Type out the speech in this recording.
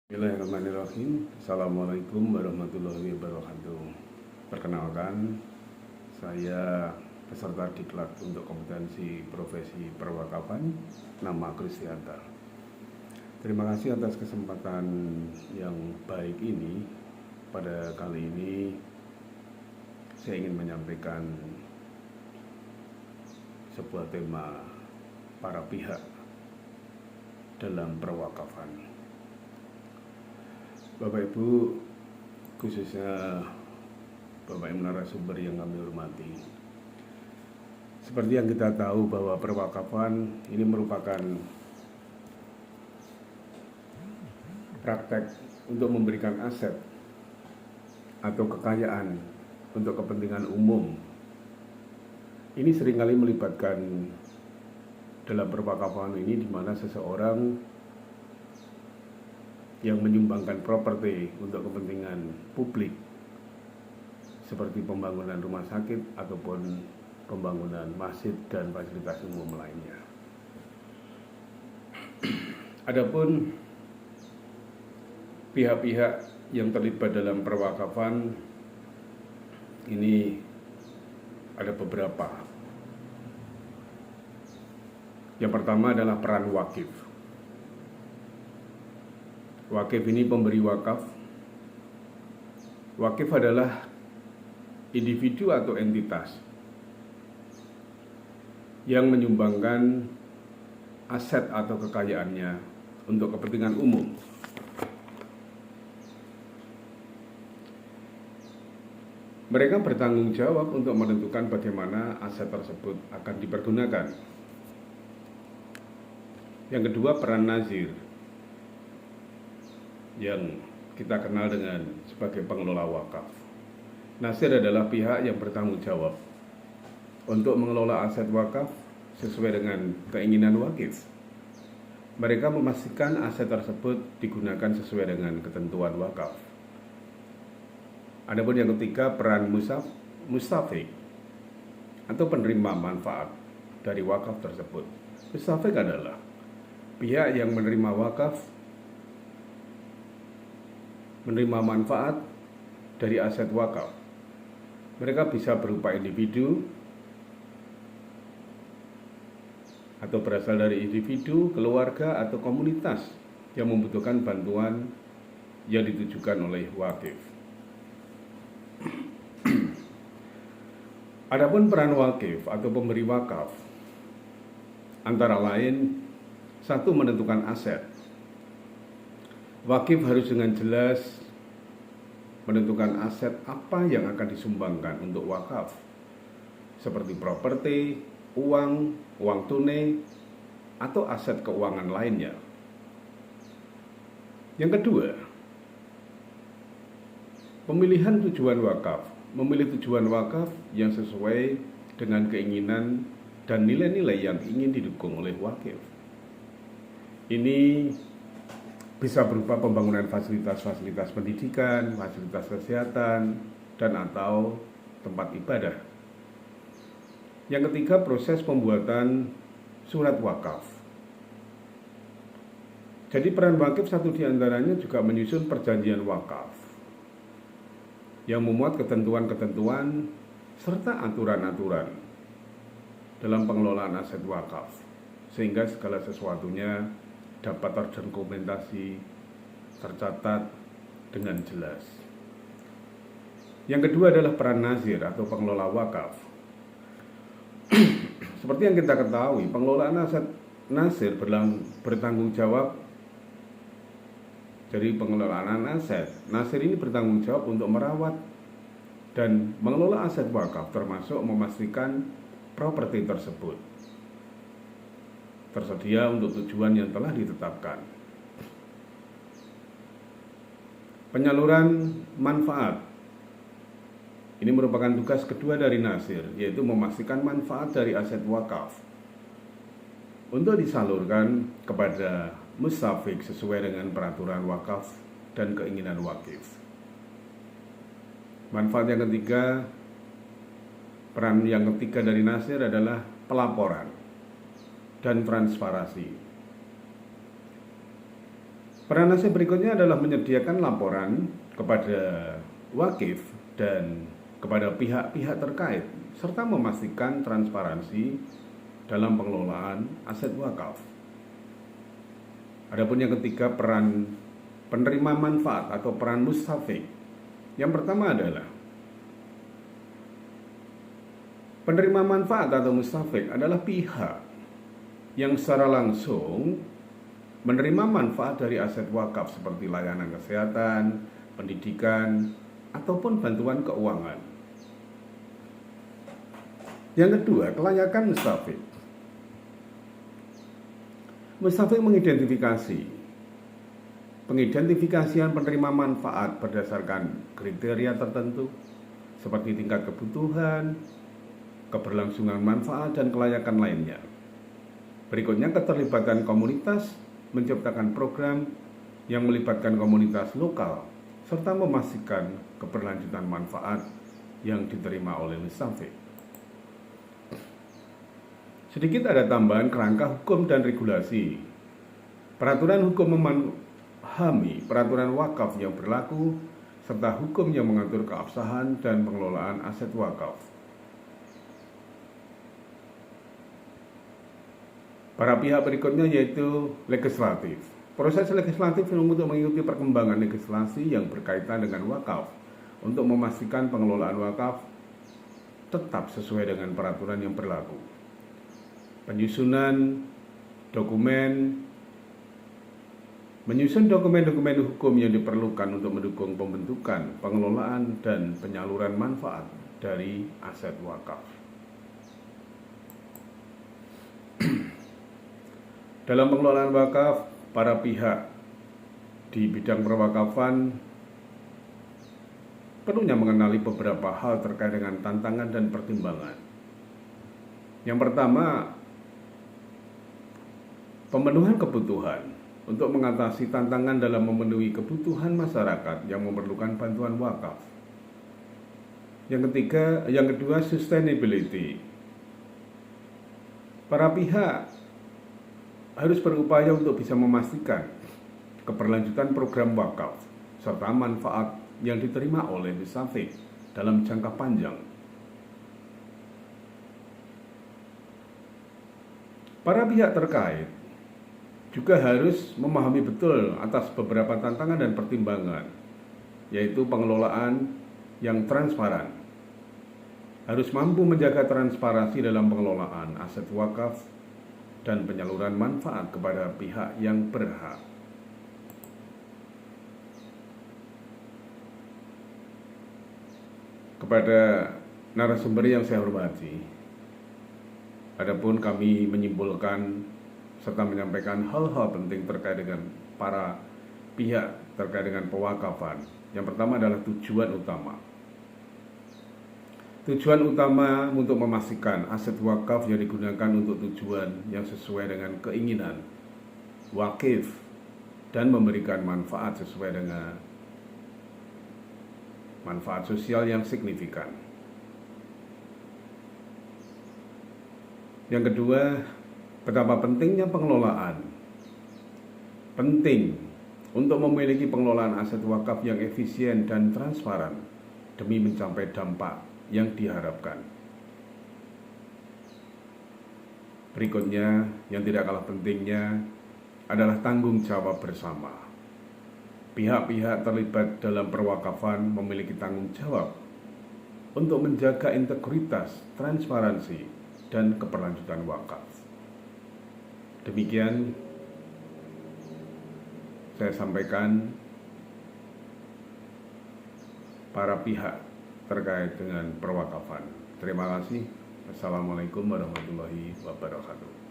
Bismillahirrahmanirrahim. Assalamualaikum warahmatullahi wabarakatuh. Perkenalkan, saya peserta diklat untuk kompetensi profesi perwakafan, nama Kristianta. Terima kasih atas kesempatan yang baik ini. Pada kali ini saya ingin menyampaikan sebuah tema para pihak dalam perwakafan. Bapak Ibu, khususnya Bapak Ibu narasumber yang kami hormati, seperti yang kita tahu bahwa perwakafan ini merupakan praktek untuk memberikan aset atau kekayaan untuk kepentingan umum. Ini seringkali melibatkan dalam perwakafan ini di mana seseorang yang menyumbangkan properti untuk kepentingan publik seperti pembangunan rumah sakit ataupun pembangunan masjid dan fasilitas umum lainnya. Adapun pihak-pihak yang terlibat dalam perwakafan ini ada beberapa. Yang pertama adalah peran wakif. Wakif ini pemberi wakaf. Wakif adalah individu atau entitas yang menyumbangkan aset atau kekayaannya untuk kepentingan umum. Mereka bertanggung jawab untuk menentukan bagaimana aset tersebut akan dipergunakan. Yang kedua, peran nazir, yang kita kenal dengan sebagai pengelola wakaf. Nazir adalah pihak yang bertanggung jawab untuk mengelola aset wakaf sesuai dengan keinginan wakif. Mereka memastikan aset tersebut digunakan sesuai dengan ketentuan wakaf. Adapun yang ketiga, peran mustafik atau penerima manfaat dari wakaf tersebut. Mustafik adalah pihak yang menerima wakaf, menerima manfaat dari aset wakaf. Mereka bisa berupa individu atau berasal dari individu, keluarga, atau komunitas yang membutuhkan bantuan yang ditujukan oleh wakif. Adapun peran wakif atau pemberi wakaf antara lain, satu, menentukan aset. Wakif harus dengan jelas menentukan aset apa yang akan disumbangkan untuk wakaf, seperti properti, uang tunai, atau aset keuangan lainnya. Yang kedua, pemilihan tujuan wakaf. Memilih tujuan wakaf yang sesuai dengan keinginan dan nilai-nilai yang ingin didukung oleh wakif. Ini bisa berupa pembangunan fasilitas-fasilitas pendidikan, fasilitas kesehatan, dan atau tempat ibadah. Yang ketiga, proses pembuatan surat wakaf. Jadi peran wakif satu diantaranya juga menyusun perjanjian wakaf yang memuat ketentuan-ketentuan serta aturan-aturan dalam pengelolaan aset wakaf, sehingga segala sesuatunya dapat terdokumentasi, tercatat dengan jelas. Yang kedua adalah peran nazir atau pengelola wakaf. Seperti yang kita ketahui, pengelolaan aset nazir bertanggung jawab. Jadi pengelolaan aset nazir ini bertanggung jawab untuk merawat dan mengelola aset wakaf, termasuk memastikan properti tersebut tersedia untuk tujuan yang telah ditetapkan. Penyaluran manfaat ini merupakan tugas kedua dari nazir, yaitu memastikan manfaat dari aset wakaf untuk disalurkan kepada mustafik sesuai dengan peraturan wakaf dan keinginan wakif. Manfaat yang ketiga, peran yang ketiga dari nazir adalah pelaporan dan transparansi. Peran ASEP berikutnya adalah menyediakan laporan kepada wakif dan kepada pihak-pihak terkait, serta memastikan transparansi dalam pengelolaan aset wakaf. Adapun yang ketiga, peran penerima manfaat atau peran mustafik. Yang pertama adalah penerima manfaat atau mustafik adalah pihak yang secara langsung menerima manfaat dari aset wakaf seperti layanan kesehatan, pendidikan, ataupun bantuan keuangan. Yang kedua, kelayakan mustafik. Mustafik pengidentifikasian penerima manfaat berdasarkan kriteria tertentu seperti tingkat kebutuhan, keberlangsungan manfaat, dan kelayakan lainnya. Berikutnya, keterlibatan komunitas menciptakan program yang melibatkan komunitas lokal serta memastikan keberlanjutan manfaat yang diterima oleh mustafik. Sedikit ada tambahan kerangka hukum dan regulasi. Peraturan hukum memahami peraturan wakaf yang berlaku serta hukum yang mengatur keabsahan dan pengelolaan aset wakaf. Para pihak berikutnya yaitu legislatif. Proses legislatif untuk mengikuti perkembangan legislasi yang berkaitan dengan wakaf untuk memastikan pengelolaan wakaf tetap sesuai dengan peraturan yang berlaku. Menyusun dokumen-dokumen hukum yang diperlukan untuk mendukung pembentukan, pengelolaan, dan penyaluran manfaat dari aset wakaf. Dalam pengelolaan wakaf, para pihak di bidang perwakafan perlunya mengenali beberapa hal terkait dengan tantangan dan pertimbangan. Yang pertama, pemenuhan kebutuhan untuk mengatasi tantangan dalam memenuhi kebutuhan masyarakat yang memerlukan bantuan wakaf. Yang kedua, sustainability. Para pihak harus berupaya untuk bisa memastikan keberlanjutan program wakaf serta manfaat yang diterima oleh mustafik dalam jangka panjang. Para pihak terkait juga harus memahami betul atas beberapa tantangan dan pertimbangan, yaitu pengelolaan yang transparan. Harus mampu menjaga transparansi dalam pengelolaan aset wakaf dan penyaluran manfaat kepada pihak yang berhak. Kepada narasumber yang saya hormati, adapun kami menyimpulkan serta menyampaikan hal-hal penting terkait dengan para pihak terkait dengan pewakafan. Yang pertama adalah tujuan utama. Tujuan utama untuk memastikan aset wakaf yang digunakan untuk tujuan yang sesuai dengan keinginan wakif dan memberikan manfaat sesuai dengan manfaat sosial yang signifikan. Yang kedua, betapa pentingnya pengelolaan. Penting untuk memiliki pengelolaan aset wakaf yang efisien dan transparan demi mencapai dampak yang diharapkan. Berikutnya, yang tidak kalah pentingnya adalah tanggung jawab bersama. Pihak-pihak terlibat dalam perwakafan memiliki tanggung jawab untuk menjaga integritas, transparansi, dan keberlanjutan wakaf. Demikian saya sampaikan para pihak terkait dengan perwakafan. Terima kasih. Assalamualaikum warahmatullahi wabarakatuh.